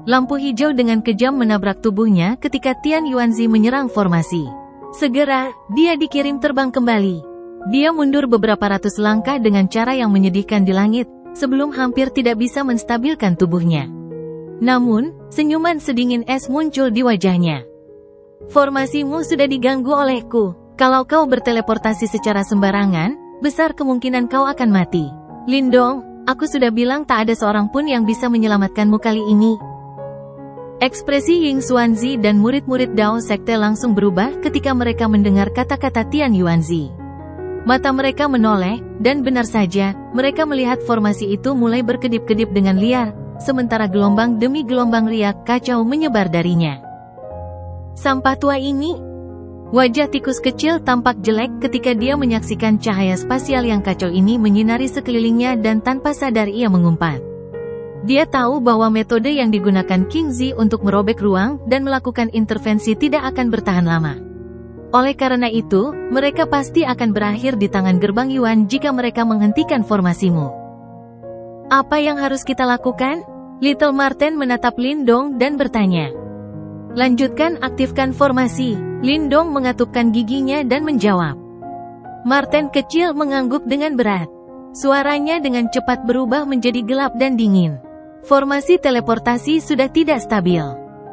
Lampu hijau dengan kejam menabrak tubuhnya ketika Tian Yuanzi menyerang formasi. Segera, dia dikirim terbang kembali. Dia mundur beberapa ratus langkah dengan cara yang menyedihkan di langit, sebelum hampir tidak bisa menstabilkan tubuhnya. Namun, senyuman sedingin es muncul di wajahnya. Formasimu sudah diganggu olehku. Kalau kau berteleportasi secara sembarangan, besar kemungkinan kau akan mati. Lindong, aku sudah bilang tak ada seorang pun yang bisa menyelamatkanmu kali ini. Ekspresi Ying Xuanzi dan murid-murid Dao Sekte langsung berubah ketika mereka mendengar kata-kata Tian Yuanzi. Mata mereka menoleh, dan benar saja, mereka melihat formasi itu mulai berkedip-kedip dengan liar, sementara gelombang demi gelombang riak kacau menyebar darinya. Sampah tua ini. Wajah tikus kecil tampak jelek ketika dia menyaksikan cahaya spasial yang kacau ini menyinari sekelilingnya dan tanpa sadar ia mengumpat. Dia tahu bahwa metode yang digunakan King Zi untuk merobek ruang dan melakukan intervensi tidak akan bertahan lama. Oleh karena itu, mereka pasti akan berakhir di tangan gerbang Yuan jika mereka menghentikan formasimu. Apa yang harus kita lakukan? Little Marten menatap Lindong dan bertanya. Lanjutkan aktifkan formasi. Lindong mengatupkan giginya dan menjawab. Marten kecil mengangguk dengan berat. Suaranya dengan cepat berubah menjadi gelap dan dingin. Formasi teleportasi sudah tidak stabil.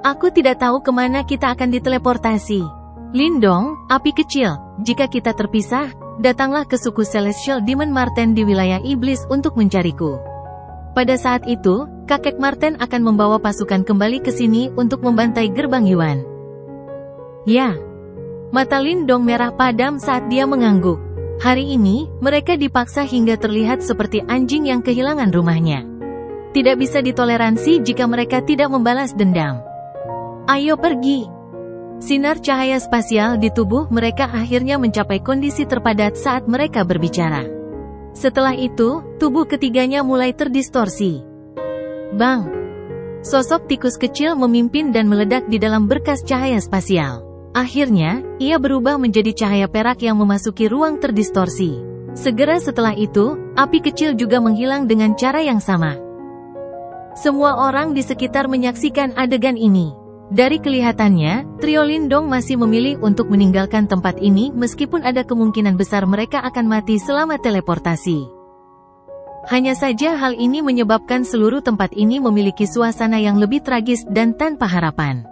Aku tidak tahu kemana kita akan diteleportasi. Lindong, api kecil, jika kita terpisah, datanglah ke suku Celestial Demon Marten di wilayah iblis untuk mencariku. Pada saat itu, kakek Marten akan membawa pasukan kembali ke sini untuk membantai gerbang Yuan. Ya. Mata Lindong merah padam saat dia mengangguk. Hari ini, mereka dipaksa hingga terlihat seperti anjing yang kehilangan rumahnya. Tidak bisa ditoleransi jika mereka tidak membalas dendam. Ayo pergi. Sinar cahaya spasial di tubuh mereka akhirnya mencapai kondisi terpadat saat mereka berbicara. Setelah itu, tubuh ketiganya mulai terdistorsi. Bang! Sosok tikus kecil memimpin dan meledak di dalam berkas cahaya spasial. Akhirnya, ia berubah menjadi cahaya perak yang memasuki ruang terdistorsi. Segera setelah itu, api kecil juga menghilang dengan cara yang sama. Semua orang di sekitar menyaksikan adegan ini. Dari kelihatannya, trio Lindong masih memilih untuk meninggalkan tempat ini meskipun ada kemungkinan besar mereka akan mati selama teleportasi. Hanya saja hal ini menyebabkan seluruh tempat ini memiliki suasana yang lebih tragis dan tanpa harapan.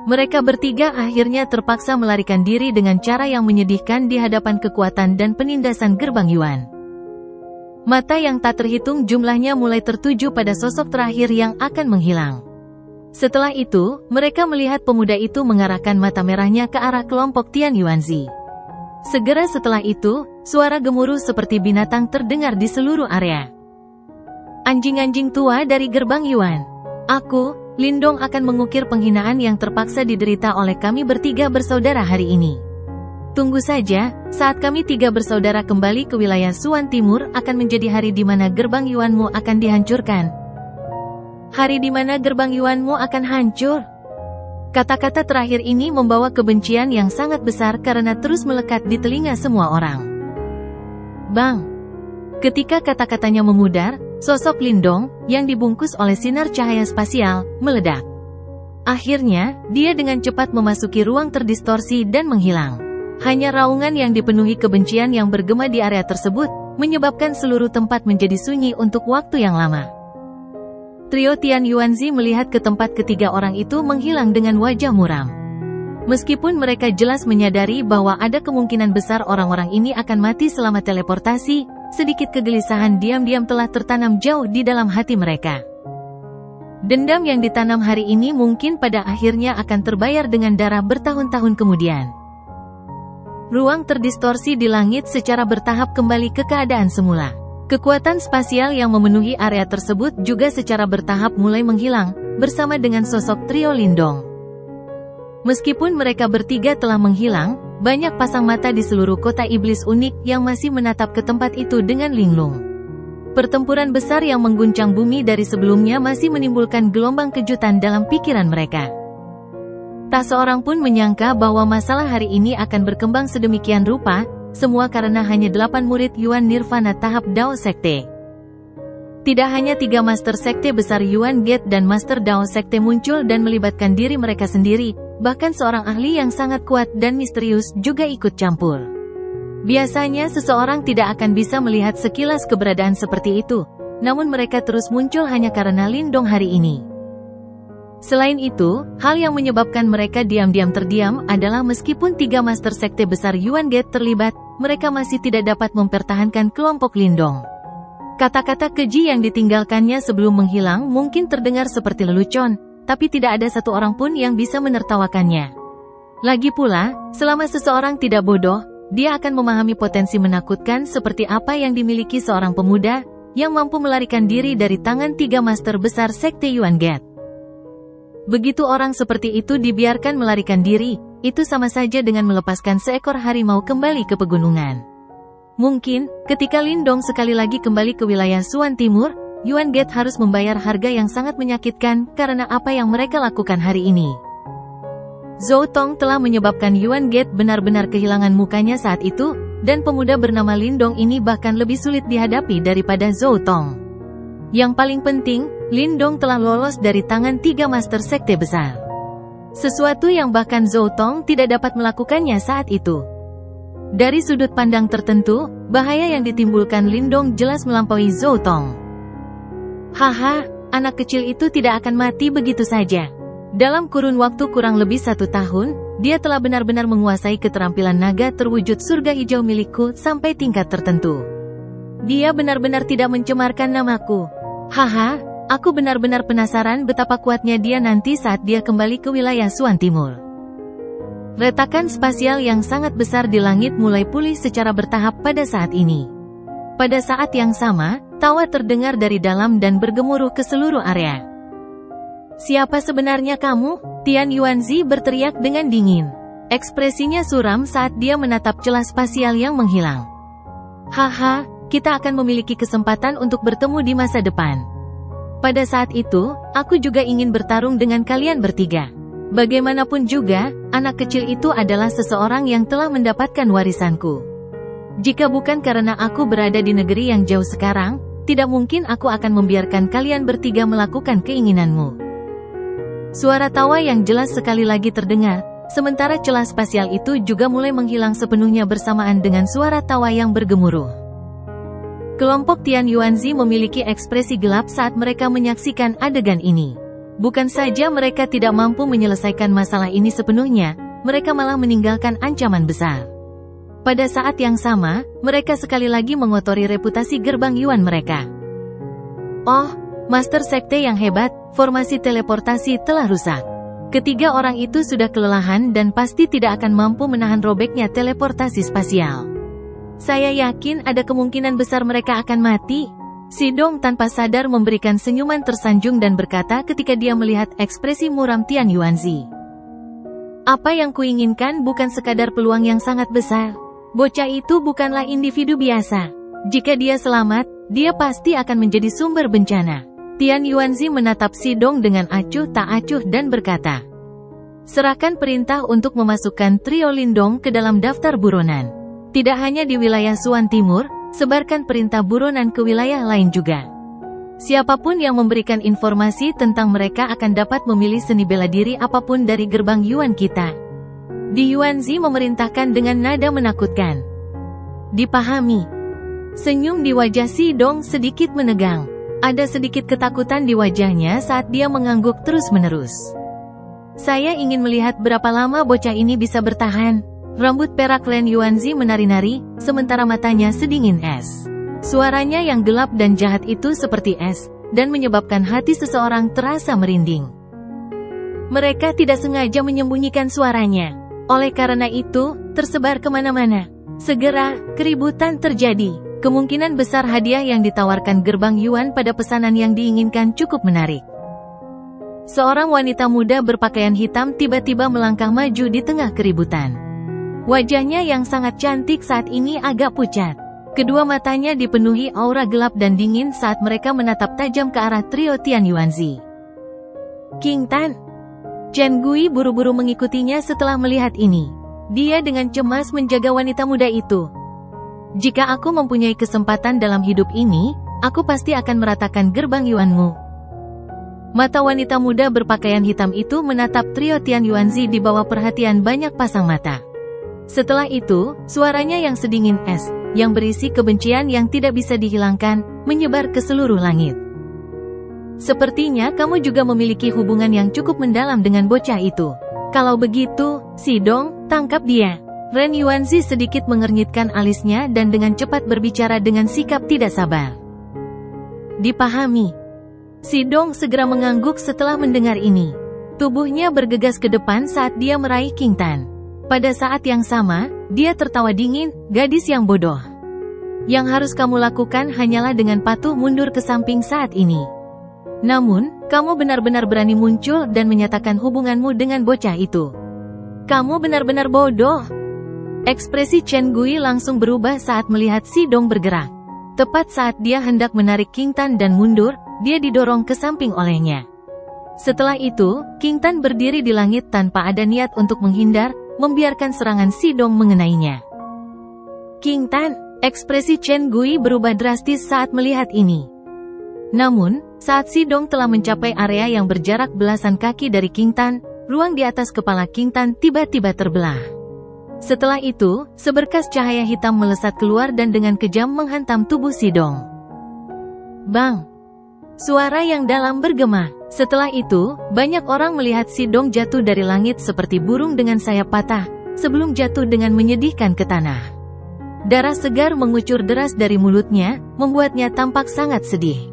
Mereka bertiga akhirnya terpaksa melarikan diri dengan cara yang menyedihkan di hadapan kekuatan dan penindasan gerbang Yuan. Mata yang tak terhitung jumlahnya mulai tertuju pada sosok terakhir yang akan menghilang. Setelah itu, mereka melihat pemuda itu mengarahkan mata merahnya ke arah kelompok Tian Yuanzi. Segera setelah itu, suara gemuruh seperti binatang terdengar di seluruh area. Anjing-anjing tua dari gerbang Yuan. Aku, Lindong akan mengukir penghinaan yang terpaksa diderita oleh kami bertiga bersaudara hari ini. Tunggu saja, saat kami tiga bersaudara kembali ke wilayah Suan Timur akan menjadi hari di mana gerbang Yuanmu akan dihancurkan. Hari di mana gerbang Yuanmu akan hancur? Kata-kata terakhir ini membawa kebencian yang sangat besar karena terus melekat di telinga semua orang. Bang! Ketika kata-katanya memudar, sosok Lindong, yang dibungkus oleh sinar cahaya spasial, meledak. Akhirnya, dia dengan cepat memasuki ruang terdistorsi dan menghilang. Hanya raungan yang dipenuhi kebencian yang bergema di area tersebut, menyebabkan seluruh tempat menjadi sunyi untuk waktu yang lama. Trio Tian Yuanzi melihat ke tempat ketiga orang itu menghilang dengan wajah muram. Meskipun mereka jelas menyadari bahwa ada kemungkinan besar orang-orang ini akan mati selama teleportasi, sedikit kegelisahan diam-diam telah tertanam jauh di dalam hati mereka. Dendam yang ditanam hari ini mungkin pada akhirnya akan terbayar dengan darah bertahun-tahun kemudian. Ruang terdistorsi di langit secara bertahap kembali ke keadaan semula. Kekuatan spasial yang memenuhi area tersebut juga secara bertahap mulai menghilang, bersama dengan sosok trio Lindong. Meskipun mereka bertiga telah menghilang, banyak pasang mata di seluruh kota iblis unik yang masih menatap ke tempat itu dengan linglung. Pertempuran besar yang mengguncang bumi dari sebelumnya masih menimbulkan gelombang kejutan dalam pikiran mereka. Tak seorang pun menyangka bahwa masalah hari ini akan berkembang sedemikian rupa, semua karena hanya 8 murid Yuan Nirvana tahap Dao Sekte. Tidak hanya 3 Master Sekte besar Yuan Gate dan Master Dao Sekte muncul dan melibatkan diri mereka sendiri, bahkan seorang ahli yang sangat kuat dan misterius juga ikut campur. Biasanya seseorang tidak akan bisa melihat sekilas keberadaan seperti itu, namun mereka terus muncul hanya karena Lindong hari ini. Selain itu, hal yang menyebabkan mereka diam-diam terdiam adalah meskipun 3 master sekte besar Yuan Gate terlibat, mereka masih tidak dapat mempertahankan kelompok Lindong. Kata-kata keji yang ditinggalkannya sebelum menghilang mungkin terdengar seperti lelucon, tapi tidak ada satu orang pun yang bisa menertawakannya. Lagi pula, selama seseorang tidak bodoh, dia akan memahami potensi menakutkan seperti apa yang dimiliki seorang pemuda yang mampu melarikan diri dari tangan 3 master besar sekte Yuan Gate. Begitu orang seperti itu dibiarkan melarikan diri, itu sama saja dengan melepaskan seekor harimau kembali ke pegunungan. Mungkin, ketika Lindong sekali lagi kembali ke wilayah Suan Timur, Yuan Gate harus membayar harga yang sangat menyakitkan karena apa yang mereka lakukan hari ini. Zhou Tong telah menyebabkan Yuan Gate benar-benar kehilangan mukanya saat itu, dan pemuda bernama Lindong ini bahkan lebih sulit dihadapi daripada Zhou Tong. Yang paling penting, Lindong telah lolos dari tangan 3 master sekte besar. Sesuatu yang bahkan Zhou Tong tidak dapat melakukannya saat itu. Dari sudut pandang tertentu, bahaya yang ditimbulkan Lindong jelas melampaui Zhou Tong. Haha, anak kecil itu tidak akan mati begitu saja. Dalam kurun waktu kurang lebih 1 tahun, dia telah benar-benar menguasai keterampilan naga terwujud surga hijau milikku sampai tingkat tertentu. Dia benar-benar tidak mencemarkan namaku. Haha, aku benar-benar penasaran betapa kuatnya dia nanti saat dia kembali ke wilayah Suan Timur. Retakan spasial yang sangat besar di langit mulai pulih secara bertahap pada saat ini. Pada saat yang sama, tawa terdengar dari dalam dan bergemuruh ke seluruh area. Siapa sebenarnya kamu? Tian Yuanzi berteriak dengan dingin. Ekspresinya suram saat dia menatap celah spasial yang menghilang. Haha, kita akan memiliki kesempatan untuk bertemu di masa depan. Pada saat itu, aku juga ingin bertarung dengan kalian bertiga. Bagaimanapun juga, anak kecil itu adalah seseorang yang telah mendapatkan warisanku. Jika bukan karena aku berada di negeri yang jauh sekarang, tidak mungkin aku akan membiarkan kalian bertiga melakukan keinginanmu. Suara tawa yang jelas sekali lagi terdengar, sementara celah spasial itu juga mulai menghilang sepenuhnya bersamaan dengan suara tawa yang bergemuruh. Kelompok Tian Yuanzi memiliki ekspresi gelap saat mereka menyaksikan adegan ini. Bukan saja mereka tidak mampu menyelesaikan masalah ini sepenuhnya, mereka malah meninggalkan ancaman besar. Pada saat yang sama, mereka sekali lagi mengotori reputasi gerbang Yuan mereka. Oh, Master Sekte yang hebat, formasi teleportasi telah rusak. Ketiga orang itu sudah kelelahan dan pasti tidak akan mampu menahan robeknya teleportasi spasial. Saya yakin ada kemungkinan besar mereka akan mati. Sidong tanpa sadar memberikan senyuman tersanjung dan berkata ketika dia melihat ekspresi muram Tian Yuanzi. Apa yang kuinginkan bukan sekadar peluang yang sangat besar. Bocah itu bukanlah individu biasa. Jika dia selamat, dia pasti akan menjadi sumber bencana. Tian Yuanzi menatap Sidong dengan acuh tak acuh dan berkata, serahkan perintah untuk memasukkan trio Lindong ke dalam daftar buronan. Tidak hanya di wilayah Suan Timur, sebarkan perintah buronan ke wilayah lain juga. Siapapun yang memberikan informasi tentang mereka akan dapat memilih seni bela diri apapun dari gerbang Yuan kita. Di Yuanzi memerintahkan dengan nada menakutkan. Dipahami. Senyum di wajah Sidong sedikit menegang. Ada sedikit ketakutan di wajahnya saat dia mengangguk terus-menerus. Saya ingin melihat berapa lama bocah ini bisa bertahan. Rambut perak Len Yuanzi menari-nari, sementara matanya sedingin es. Suaranya yang gelap dan jahat itu seperti es, dan menyebabkan hati seseorang terasa merinding. Mereka tidak sengaja menyembunyikan suaranya. Oleh karena itu, tersebar kemana-mana. Segera, keributan terjadi. Kemungkinan besar hadiah yang ditawarkan gerbang Yuan pada pesanan yang diinginkan cukup menarik. Seorang wanita muda berpakaian hitam tiba-tiba melangkah maju di tengah keributan. Wajahnya yang sangat cantik saat ini agak pucat. Kedua matanya dipenuhi aura gelap dan dingin saat mereka menatap tajam ke arah trio Tian Yuanzi. King Tan. Chen Gui buru-buru mengikutinya setelah melihat ini. Dia dengan cemas menjaga wanita muda itu. Jika aku mempunyai kesempatan dalam hidup ini, aku pasti akan meratakan gerbang Yuanmu. Mata wanita muda berpakaian hitam itu menatap trio Tian Yuanzi di bawah perhatian banyak pasang mata. Setelah itu, suaranya yang sedingin es, yang berisi kebencian yang tidak bisa dihilangkan, menyebar ke seluruh langit. Sepertinya kamu juga memiliki hubungan yang cukup mendalam dengan bocah itu. Kalau begitu, Sidong, tangkap dia. Ren Yuanzi sedikit mengernyitkan alisnya dan dengan cepat berbicara dengan sikap tidak sabar. Dipahami. Sidong segera mengangguk setelah mendengar ini. Tubuhnya bergegas ke depan saat dia meraih King Tan. Pada saat yang sama, dia tertawa dingin, gadis yang bodoh. Yang harus kamu lakukan hanyalah dengan patuh mundur ke samping saat ini. Namun, kamu benar-benar berani muncul dan menyatakan hubunganmu dengan bocah itu. Kamu benar-benar bodoh. Ekspresi Chen Gui langsung berubah saat melihat Sidong bergerak. Tepat saat dia hendak menarik King Tan dan mundur, dia didorong ke samping olehnya. Setelah itu, King Tan berdiri di langit tanpa ada niat untuk menghindar, membiarkan serangan Sidong mengenainya. King Tan, ekspresi Chen Gui berubah drastis saat melihat ini. Namun, saat Sidong telah mencapai area yang berjarak belasan kaki dari King Tan, ruang di atas kepala King Tan tiba-tiba terbelah. Setelah itu, seberkas cahaya hitam melesat keluar dan dengan kejam menghantam tubuh Sidong. Bang! Suara yang dalam bergema. Setelah itu, banyak orang melihat Sidong jatuh dari langit seperti burung dengan sayap patah, sebelum jatuh dengan menyedihkan ke tanah. Darah segar mengucur deras dari mulutnya, membuatnya tampak sangat sedih.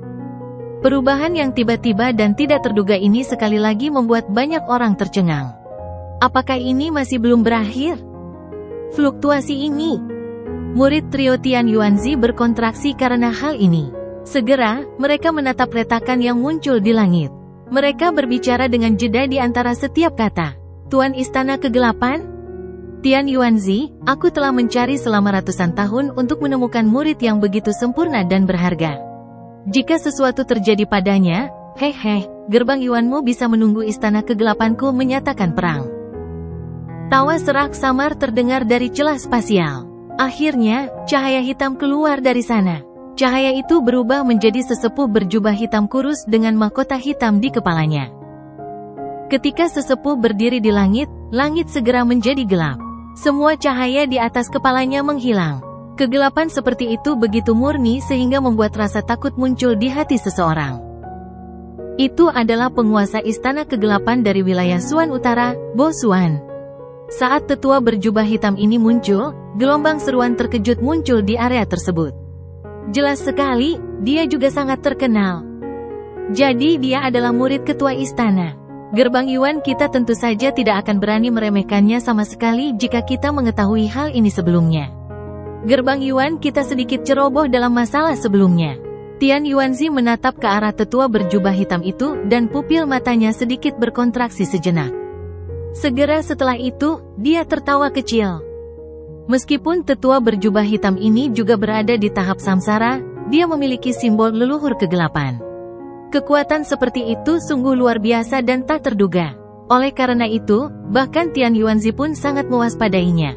Perubahan yang tiba-tiba dan tidak terduga ini sekali lagi membuat banyak orang tercengang. Apakah ini masih belum berakhir? Fluktuasi ini. Murid trio Tian Yuanzi berkontraksi karena hal ini. Segera, mereka menatap retakan yang muncul di langit. Mereka berbicara dengan jeda di antara setiap kata. Tuan Istana Kegelapan? Tian Yuanzi, aku telah mencari selama ratusan tahun untuk menemukan murid yang begitu sempurna dan berharga. Jika sesuatu terjadi padanya, gerbang Yuanmu bisa menunggu Istana Kegelapanku menyatakan perang. Tawa serak samar terdengar dari celah spasial. Akhirnya, cahaya hitam keluar dari sana. Cahaya itu berubah menjadi sesepuh berjubah hitam kurus dengan mahkota hitam di kepalanya. Ketika sesepuh berdiri di langit, langit segera menjadi gelap. Semua cahaya di atas kepalanya menghilang. Kegelapan seperti itu begitu murni sehingga membuat rasa takut muncul di hati seseorang. Itu adalah penguasa Istana Kegelapan dari wilayah Xuan Utara, Bo Xuan. Saat tetua berjubah hitam ini muncul, gelombang seruan terkejut muncul di area tersebut. Jelas sekali, dia juga sangat terkenal. Jadi dia adalah murid ketua istana. Gerbang Yuan kita tentu saja tidak akan berani meremehkannya sama sekali jika kita mengetahui hal ini sebelumnya. Gerbang Yuan kita sedikit ceroboh dalam masalah sebelumnya. Tian Yuanzi menatap ke arah tetua berjubah hitam itu dan pupil matanya sedikit berkontraksi sejenak. Segera setelah itu, dia tertawa kecil. Meskipun tetua berjubah hitam ini juga berada di tahap samsara, dia memiliki simbol leluhur kegelapan. Kekuatan seperti itu sungguh luar biasa dan tak terduga. Oleh karena itu, bahkan Tian Yuanzi pun sangat mewaspadainya.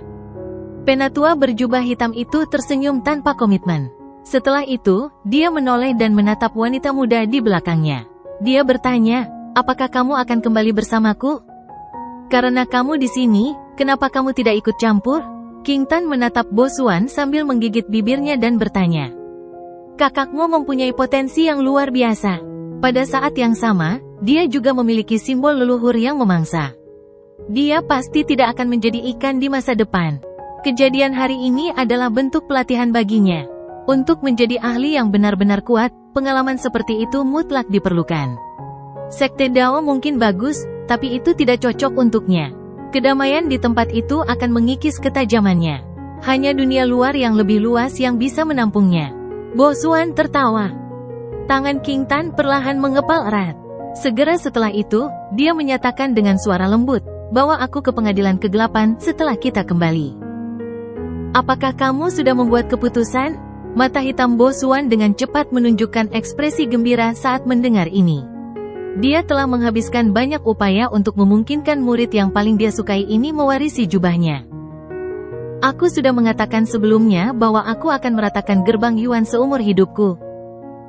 Penatua berjubah hitam itu tersenyum tanpa komitmen. Setelah itu, dia menoleh dan menatap wanita muda di belakangnya. Dia bertanya, apakah kamu akan kembali bersamaku? Karena kamu di sini, kenapa kamu tidak ikut campur? King Tan menatap Bo Xuan sambil menggigit bibirnya dan bertanya. Kakakmu mempunyai potensi yang luar biasa. Pada saat yang sama, dia juga memiliki simbol leluhur yang memangsa. Dia pasti tidak akan menjadi ikan di masa depan. Kejadian hari ini adalah bentuk pelatihan baginya. Untuk menjadi ahli yang benar-benar kuat, pengalaman seperti itu mutlak diperlukan. Sekte Dao mungkin bagus, tapi itu tidak cocok untuknya. Kedamaian di tempat itu akan mengikis ketajamannya. Hanya dunia luar yang lebih luas yang bisa menampungnya. Bo Xuan tertawa. Tangan King Tan perlahan mengepal erat. Segera setelah itu, dia menyatakan dengan suara lembut, bawa aku ke pengadilan kegelapan setelah kita kembali. Apakah kamu sudah membuat keputusan? Mata hitam Bo Xuan dengan cepat menunjukkan ekspresi gembira saat mendengar ini. Dia telah menghabiskan banyak upaya untuk memungkinkan murid yang paling dia sukai ini mewarisi jubahnya. Aku sudah mengatakan sebelumnya bahwa aku akan meratakan gerbang Yuan seumur hidupku.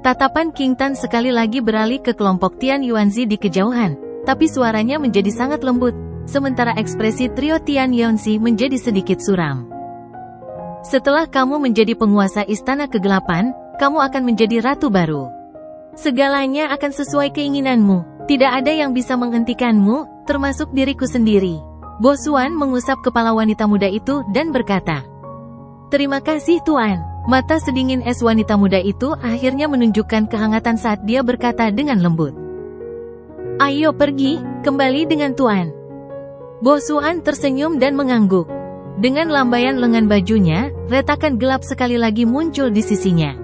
Tatapan King Tan sekali lagi beralih ke kelompok Tian Yuanzi di kejauhan, tapi suaranya menjadi sangat lembut, sementara ekspresi trio Tian Yonxi menjadi sedikit suram. Setelah kamu menjadi penguasa Istana Kegelapan, kamu akan menjadi ratu baru. Segalanya akan sesuai keinginanmu. Tidak ada yang bisa menghentikanmu, termasuk diriku sendiri. Bo Xuan mengusap kepala wanita muda itu dan berkata, "Terima kasih Tuan." Mata sedingin es wanita muda itu akhirnya menunjukkan kehangatan saat dia berkata dengan lembut, "Ayo pergi, kembali dengan Tuan." Bo Xuan tersenyum dan mengangguk. Dengan lambaian lengan bajunya, retakan gelap sekali lagi muncul di sisinya.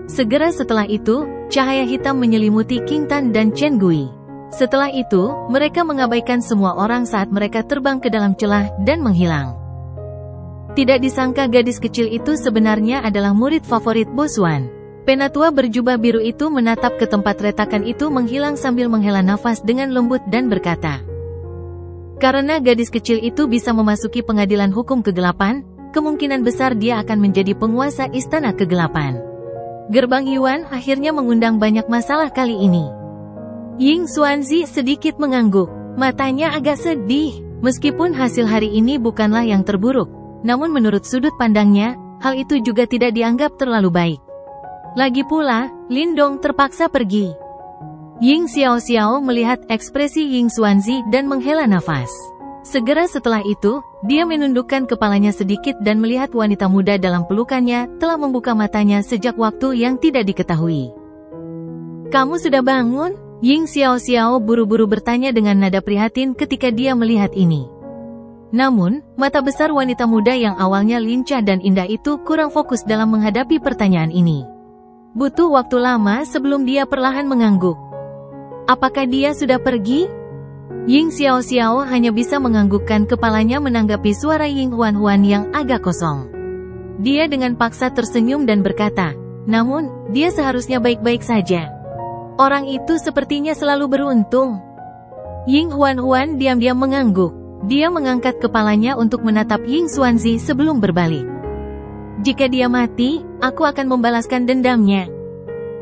Segera setelah itu, cahaya hitam menyelimuti King Tan dan Chen Gui. Setelah itu, mereka mengabaikan semua orang saat mereka terbang ke dalam celah dan menghilang. Tidak disangka gadis kecil itu sebenarnya adalah murid favorit Bo Xuan. Penatua berjubah biru itu menatap ke tempat retakan itu menghilang sambil menghela nafas dengan lembut dan berkata, "Karena gadis kecil itu bisa memasuki pengadilan hukum kegelapan, kemungkinan besar dia akan menjadi penguasa Istana Kegelapan." Gerbang Yuan akhirnya mengundang banyak masalah kali ini. Ying Xuanzi sedikit mengangguk. Matanya agak sedih. Meskipun hasil hari ini bukanlah yang terburuk, namun menurut sudut pandangnya, hal itu juga tidak dianggap terlalu baik. Lagi pula, Lindong terpaksa pergi. Ying Xiaoxiao melihat ekspresi Ying Xuanzi dan menghela nafas. Segera setelah itu, dia menundukkan kepalanya sedikit dan melihat wanita muda dalam pelukannya telah membuka matanya sejak waktu yang tidak diketahui. "Kamu sudah bangun?" Ying Xiaoxiao buru-buru bertanya dengan nada prihatin ketika dia melihat ini. Namun, mata besar wanita muda yang awalnya lincah dan indah itu kurang fokus dalam menghadapi pertanyaan ini. Butuh waktu lama sebelum dia perlahan mengangguk. Apakah dia sudah pergi? Ying Xiaoxiao hanya bisa menganggukkan kepalanya menanggapi suara Ying Huan yang agak kosong. Dia dengan paksa tersenyum dan berkata, "Namun, dia seharusnya baik-baik saja. Orang itu sepertinya selalu beruntung." Ying Huan diam-diam mengangguk. Dia mengangkat kepalanya untuk menatap Ying Xuanzi sebelum berbalik. "Jika dia mati, aku akan membalaskan dendamnya."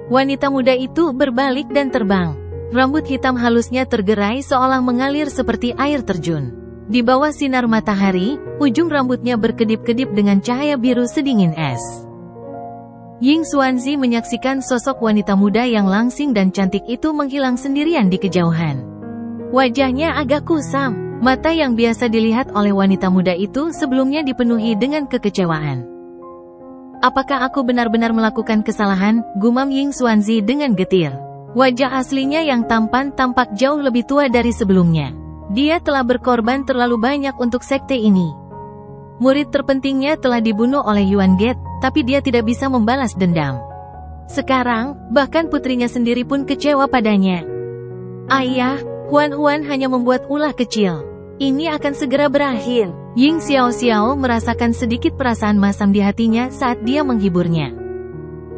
Wanita muda itu berbalik dan terbang. Rambut hitam halusnya tergerai seolah mengalir seperti air terjun. Di bawah sinar matahari, ujung rambutnya berkedip-kedip dengan cahaya biru sedingin es. Ying Xuanzi menyaksikan sosok wanita muda yang langsing dan cantik itu menghilang sendirian di kejauhan. Wajahnya agak kusam. Mata yang biasa dilihat oleh wanita muda itu sebelumnya dipenuhi dengan kekecewaan. "Apakah aku benar-benar melakukan kesalahan?" gumam Ying Xuanzi dengan getir. Wajah aslinya yang tampan tampak jauh lebih tua dari sebelumnya. Dia telah berkorban terlalu banyak untuk sekte ini. Murid terpentingnya telah dibunuh oleh Yuan Gate, tapi dia tidak bisa membalas dendam. Sekarang, bahkan putrinya sendiri pun kecewa padanya. "Ayah, Huan hanya membuat ulah kecil. Ini akan segera berakhir." Ying Xiaoxiao merasakan sedikit perasaan masam di hatinya saat dia menghiburnya.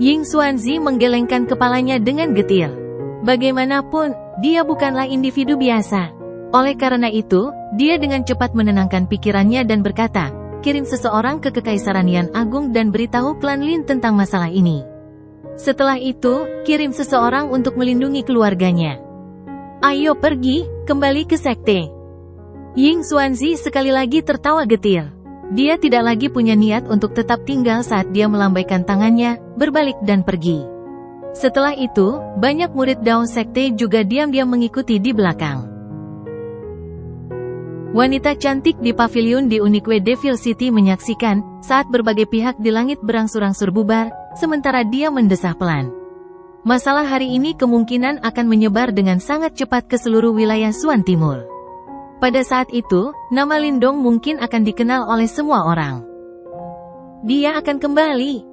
Ying Xuanzi menggelengkan kepalanya dengan getir. Bagaimanapun, dia bukanlah individu biasa. Oleh karena itu, dia dengan cepat menenangkan pikirannya dan berkata, "Kirim seseorang ke Kekaisaran Yan Agung dan beritahu klan Lin tentang masalah ini. Setelah itu, kirim seseorang untuk melindungi keluarganya. Ayo pergi, kembali ke sekte." Ying Xuanzi sekali lagi tertawa getir. Dia tidak lagi punya niat untuk tetap tinggal saat dia melambaikan tangannya, berbalik dan pergi. Setelah itu, banyak murid Dao sekte juga diam-diam mengikuti di belakang. Wanita cantik di pavilion di Unique Devil City menyaksikan saat berbagai pihak di langit berangsur-angsur bubar, sementara dia mendesah pelan. Masalah hari ini kemungkinan akan menyebar dengan sangat cepat ke seluruh wilayah Suan Timur. Pada saat itu, nama Lindong mungkin akan dikenal oleh semua orang. "Dia akan kembali."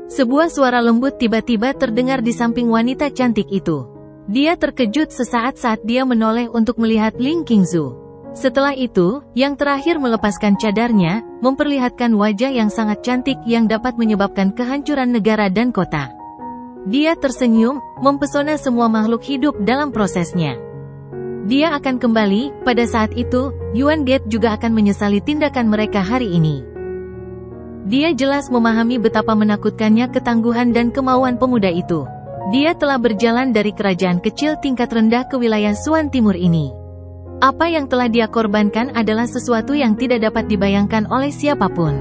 Sebuah suara lembut tiba-tiba terdengar di samping wanita cantik itu. Dia terkejut sesaat saat dia menoleh untuk melihat Ling Qingzu. Setelah itu, yang terakhir melepaskan cadarnya, memperlihatkan wajah yang sangat cantik yang dapat menyebabkan kehancuran negara dan kota. Dia tersenyum, mempesona semua makhluk hidup dalam prosesnya. Dia akan kembali, pada saat itu, Yuan Gate juga akan menyesali tindakan mereka hari ini. Dia jelas memahami betapa menakutkannya ketangguhan dan kemauan pemuda itu. Dia telah berjalan dari kerajaan kecil tingkat rendah ke wilayah Suan Timur ini. Apa yang telah dia korbankan adalah sesuatu yang tidak dapat dibayangkan oleh siapapun.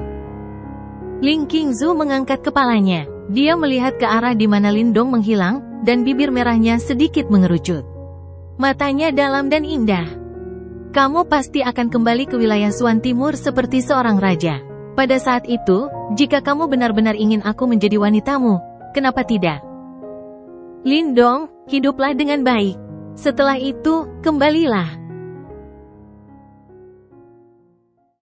Ling Qingzu mengangkat kepalanya. Dia melihat ke arah di mana Lindong menghilang, dan bibir merahnya sedikit mengerucut. Matanya dalam dan indah. Kamu pasti akan kembali ke wilayah Suan Timur seperti seorang raja. Pada saat itu, jika kamu benar-benar ingin aku menjadi wanitamu, kenapa tidak? Lindong, hiduplah dengan baik. Setelah itu, kembalilah.